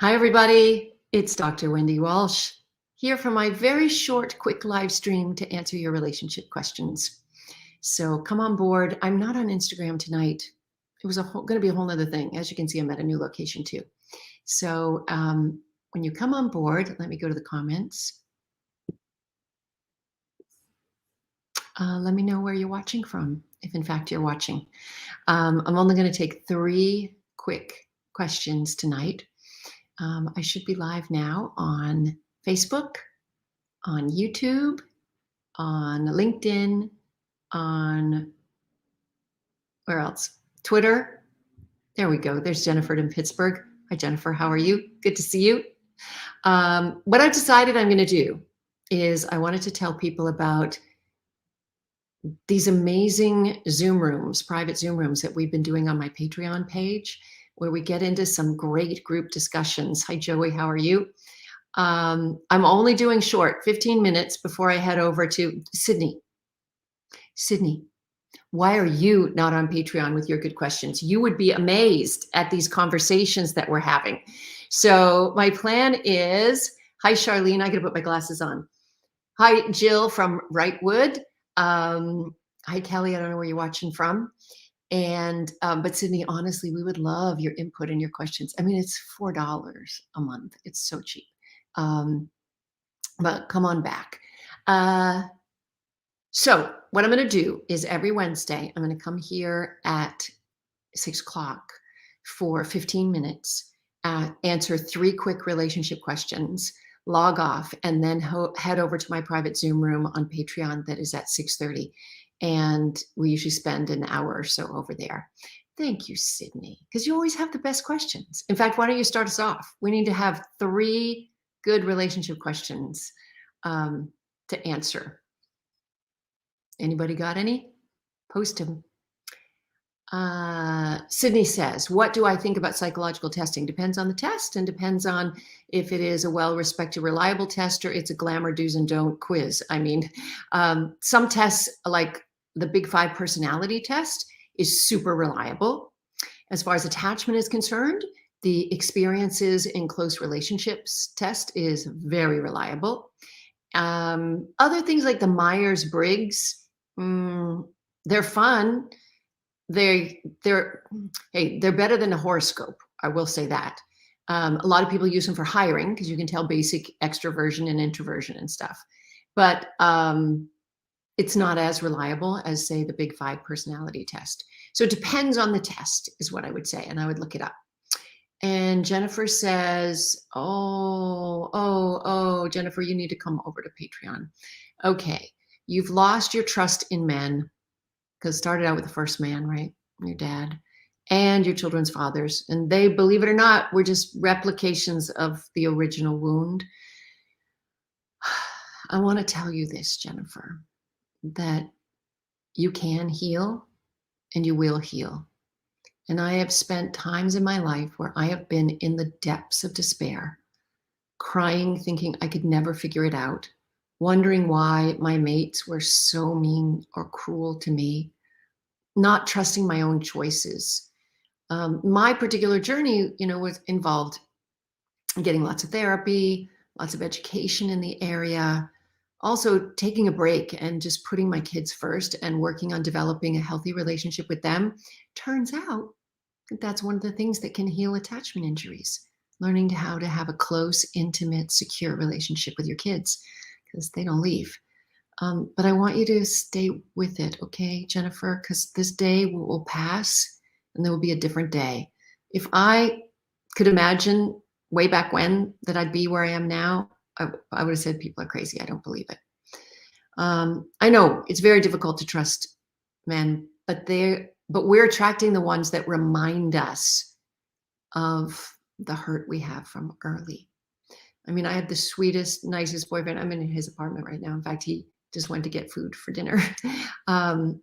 Hi, everybody. It's Dr. Wendy Walsh here for my very short, quick live stream to answer your relationship questions. So come on board. I'm not on Instagram tonight. It was going to be a whole other thing. As you can see, I'm at a new location too. So when you come on board, let me go to the comments. Let me know where you're watching from, if in fact you're watching. I'm only going to take 3 quick questions tonight. I should be live now on Facebook, on YouTube, on LinkedIn, on where else? Twitter. There we go. There's Jennifer in Pittsburgh. Hi, Jennifer. How are you? Good to see you. What I've decided I'm going to do is I wanted to tell people about these amazing Zoom rooms, private Zoom rooms that we've been doing on my Patreon page, where we get into some great group discussions. Hi, Joey. How are you? I'm only doing short, 15 minutes before I head over to Sydney. Sydney, why are you not on Patreon with your good questions? You would be amazed at these conversations that we're having. So my plan is, hi, Charlene, I gotta put my glasses on. Hi, Jill from Wrightwood. Hi, Kelly, I don't know where you're watching from. And, but Sydney, honestly, we would love your input and your questions. I mean, it's $4 a month. It's so cheap. But come on back. So what I'm going to do is every Wednesday, I'm going to come here at 6 o'clock for 15 minutes, answer 3 quick relationship questions, log off, and then head over to my private Zoom room on Patreon that is at 6:30. And we usually spend an hour or so over there. Thank you, Sydney, because you always have the best questions. In fact, why don't you start us off? We need to have 3 good relationship questions to answer. Anybody got any? Post them. Sydney says, what do I think about psychological testing? Depends on the test and depends on if it is a well-respected, reliable test or it's a glamour do's and don't quiz. I mean, some tests like the Big 5 personality test is super reliable. As far as attachment is concerned, the experiences in close relationships test is very reliable. Other things like the Myers-Briggs, they're fun. They're better than a horoscope. I will say that. A lot of people use them for hiring because you can tell basic extroversion and introversion and stuff. But it's not as reliable as, say, the Big 5 personality test. So it depends on the test is what I would say, and I would look it up. And Jennifer says, Jennifer, you need to come over to Patreon. Okay, you've lost your trust in men because it started out with the first man, right? Your dad and your children's fathers. And they, believe it or not, were just replications of the original wound. I want to tell you this, Jennifer, that you can heal and you will heal. And I have spent times in my life where I have been in the depths of despair, crying, thinking I could never figure it out, wondering why my mates were so mean or cruel to me, not trusting my own choices. My particular journey, was involved getting lots of therapy, lots of education in the area, also taking a break and just putting my kids first and working on developing a healthy relationship with them. Turns out that that's one of the things that can heal attachment injuries, learning how to have a close, intimate, secure relationship with your kids because they don't leave. But I want you to stay with it, okay, Jennifer? Because this day will pass and there will be a different day. If I could imagine way back when that I'd be where I am now, I would have said people are crazy. I don't believe it. I know it's very difficult to trust men, but we're attracting the ones that remind us of the hurt we have from early. I mean, I have the sweetest, nicest boyfriend. I'm in his apartment right now. In fact, he just went to get food for dinner. And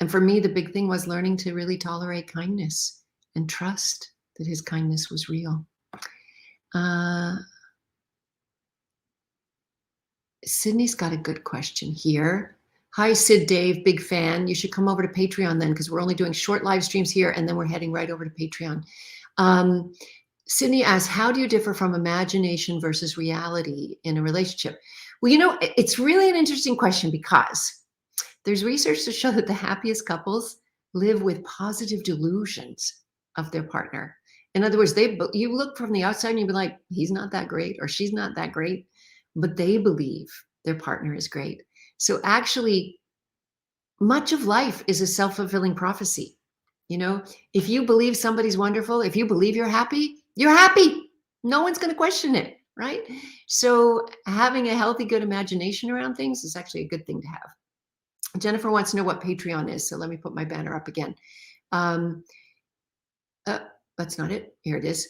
for me, the big thing was learning to really tolerate kindness and trust that his kindness was real. Sydney's got a good question here. Hi, Sid Dave, big fan. You should come over to Patreon then, because we're only doing short live streams here, and then we're heading right over to Patreon. Sydney asks, how do you differ from imagination versus reality in a relationship? Well, it's really an interesting question because there's research to show that the happiest couples live with positive delusions of their partner. In other words, you look from the outside and you be like, he's not that great or she's not that great, but they believe their partner is great. So actually, much of life is a self-fulfilling prophecy. If you believe somebody's wonderful, if you believe you're happy, you're happy. No one's going to question it, right? So having a healthy, good imagination around things is actually a good thing to have. Jennifer wants to know what Patreon is. So let me put my banner up again. Um, uh, that's not it. Here it is.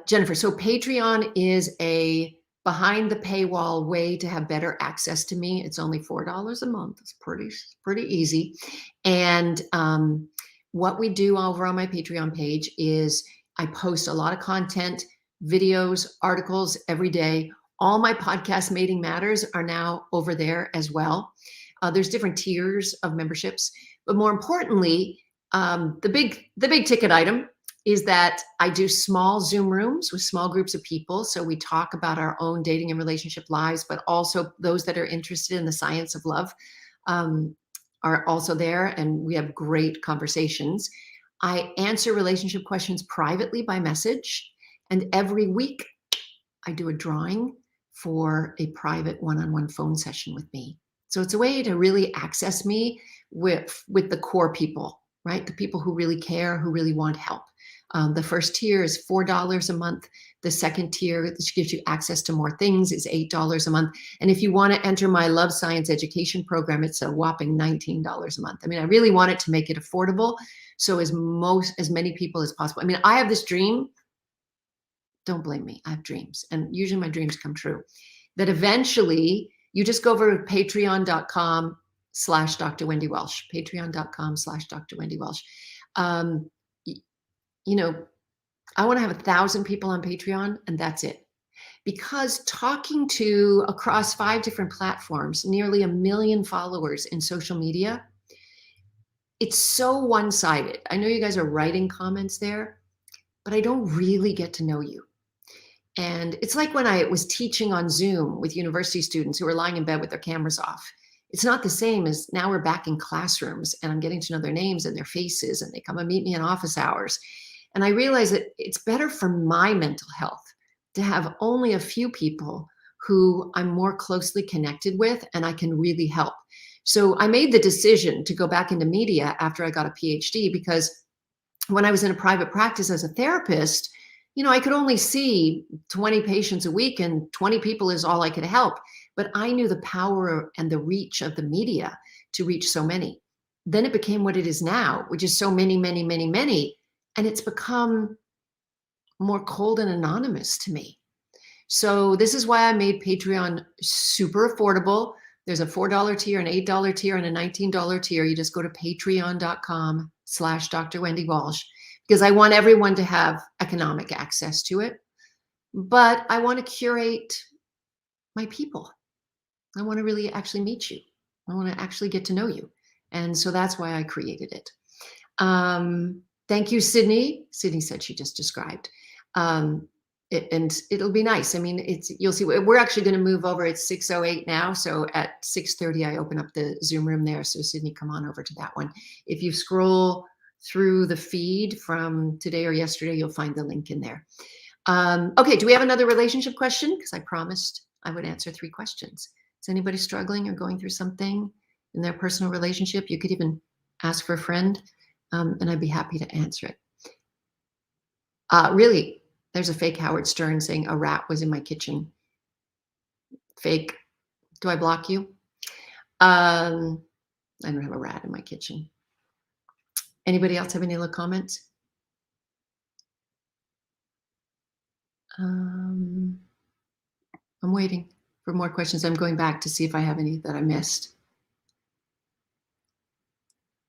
Jennifer, so Patreon is a behind the paywall way to have better access to me. It's only $4 a month. It's pretty easy. And what we do over on my Patreon page is I post a lot of content, videos, articles every day. All my podcast Mating Matters are now over there as well. There's different tiers of memberships, but more importantly, the big ticket item is that I do small Zoom rooms with small groups of people. So we talk about our own dating and relationship lives, but also those that are interested in the science of love are also there, and we have great conversations. I answer relationship questions privately by message, and every week I do a drawing for a private one-on-one phone session with me. So it's a way to really access me with the core people, right? The people who really care, who really want help. The first tier is $4 a month. The second tier, which gives you access to more things, is $8 a month. And if you want to enter my Love Science education program, it's a whopping $19 a month. I mean, I really want it to make it affordable, so as many people as possible. I mean, I have this dream. Don't blame me. I have dreams, and usually my dreams come true. That eventually you just go over to patreon.com/Dr. Wendy Welsh, patreon.com/Dr. Wendy Welsh. I want to have 1,000 people on Patreon, and that's it. Because talking to across 5 different platforms, nearly 1 million followers in social media, it's so one-sided. I know you guys are writing comments there, but I don't really get to know you. And it's like when I was teaching on Zoom with university students who were lying in bed with their cameras off. It's not the same as now we're back in classrooms and I'm getting to know their names and their faces, and they come and meet me in office hours. And I realize that it's better for my mental health to have only a few people who I'm more closely connected with and I can really help. So I made the decision to go back into media after I got a PhD, because when I was in a private practice as a therapist, I could only see 20 patients a week, and 20 people is all I could help. But I knew the power and the reach of the media to reach so many. Then it became what it is now, which is so many, many, many, many. And it's become more cold and anonymous to me. So this is why I made Patreon super affordable. There's a $4 tier, an $8 tier, and a $19 tier. You just go to patreon.com/Dr. Wendy Walsh, because I want everyone to have economic access to it. But I want to curate my people. I want to really actually meet you. I want to actually get to know you. And so that's why I created it. Thank you, Sydney. Sydney said she just described. And it'll be nice. I mean, you'll see, we're actually going to move over. It's 6:08 now. So at 6:30, I open up the Zoom room there. So Sydney, come on over to that one. If you scroll through the feed from today or yesterday, you'll find the link in there. Okay, do we have another relationship question? Because I promised I would answer 3 questions. Is anybody struggling or going through something in their personal relationship? You could even ask for a friend, and I'd be happy to answer it. Really, there's a fake Howard Stern saying a rat was in my kitchen. Fake. Do I block you? I don't have a rat in my kitchen. Anybody else have any other comments? I'm waiting for more questions. I'm going back to see if I have any that I missed.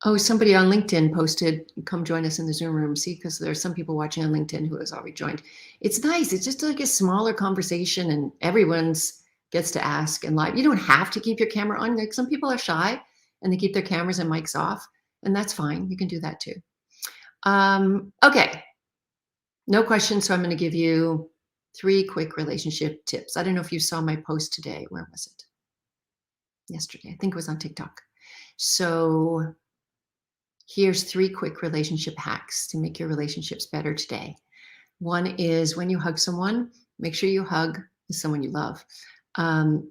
Oh, somebody on LinkedIn posted, come join us in the Zoom room. See, because there's some people watching on LinkedIn who has already joined. It's nice. It's just like a smaller conversation, and everyone's gets to ask and live. You don't have to keep your camera on. Like, some people are shy and they keep their cameras and mics off, and that's fine. You can do that too. Okay. No questions. So I'm going to give you 3 quick relationship tips. I don't know if you saw my post today. Where was it? Yesterday. I think it was on TikTok. So here's 3 quick relationship hacks to make your relationships better today. One is when you hug someone, make sure you hug someone you love. Um,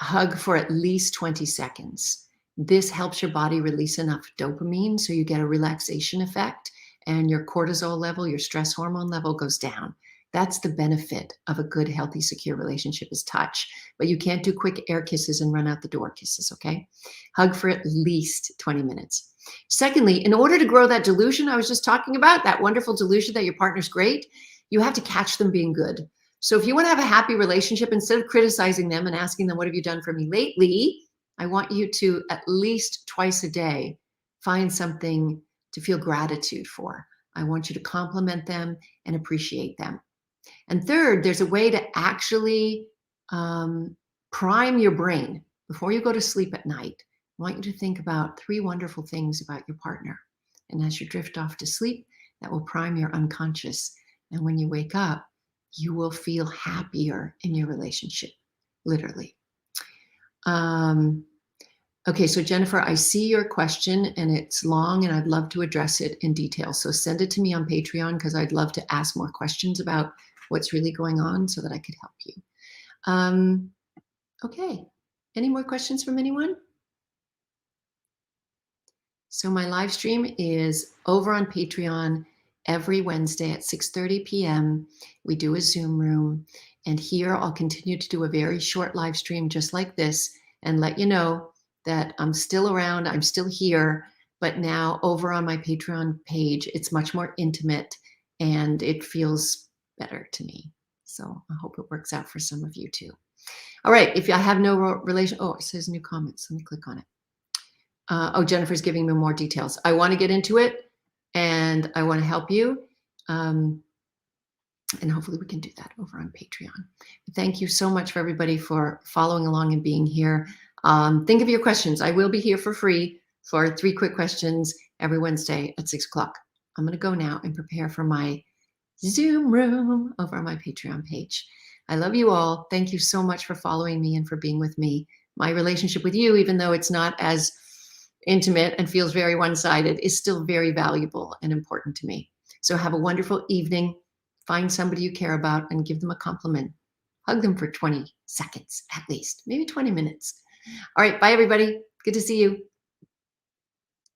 Hug for at least 20 seconds. This helps your body release enough dopamine so you get a relaxation effect and your cortisol level, your stress hormone level goes down. That's the benefit of a good, healthy, secure relationship is touch. But you can't do quick air kisses and run out the door kisses, okay? Hug for at least 20 minutes. Secondly, in order to grow that delusion I was just talking about, that wonderful delusion that your partner's great, you have to catch them being good. So if you want to have a happy relationship, instead of criticizing them and asking them, what have you done for me lately? I want you to at least twice a day find something to feel gratitude for. I want you to compliment them and appreciate them. And third, there's a way to actually prime your brain before you go to sleep at night. I want you to think about 3 wonderful things about your partner. And as you drift off to sleep, that will prime your unconscious. And when you wake up, you will feel happier in your relationship, literally. Okay, so Jennifer, I see your question and it's long and I'd love to address it in detail. So send it to me on Patreon because I'd love to ask more questions about what's really going on so that I could help you. Okay, any more questions from anyone? So my live stream is over on Patreon every Wednesday at 6:30 p.m. We do a Zoom room. And here I'll continue to do a very short live stream just like this and let you know that I'm still around, I'm still here, but now over on my Patreon page, it's much more intimate and it feels better to me. So I hope it works out for some of you too. All right, if I have no relation, oh, it says new comments. Let me click on it. Oh, Jennifer's giving me more details. I want to get into it and I want to help you. And hopefully we can do that over on Patreon. Thank you so much for everybody for following along and being here. Think of your questions. I will be here for free for 3 quick questions every Wednesday at 6 o'clock. I'm going to go now and prepare for my Zoom room over on my Patreon page. I love you all. Thank you so much for following me and for being with me. My relationship with you, even though it's not as intimate and feels very one-sided, is still very valuable and important to me. So have a wonderful evening. Find somebody you care about and give them a compliment. Hug them for 20 seconds at least, maybe 20 minutes. All right, bye everybody. Good to see you.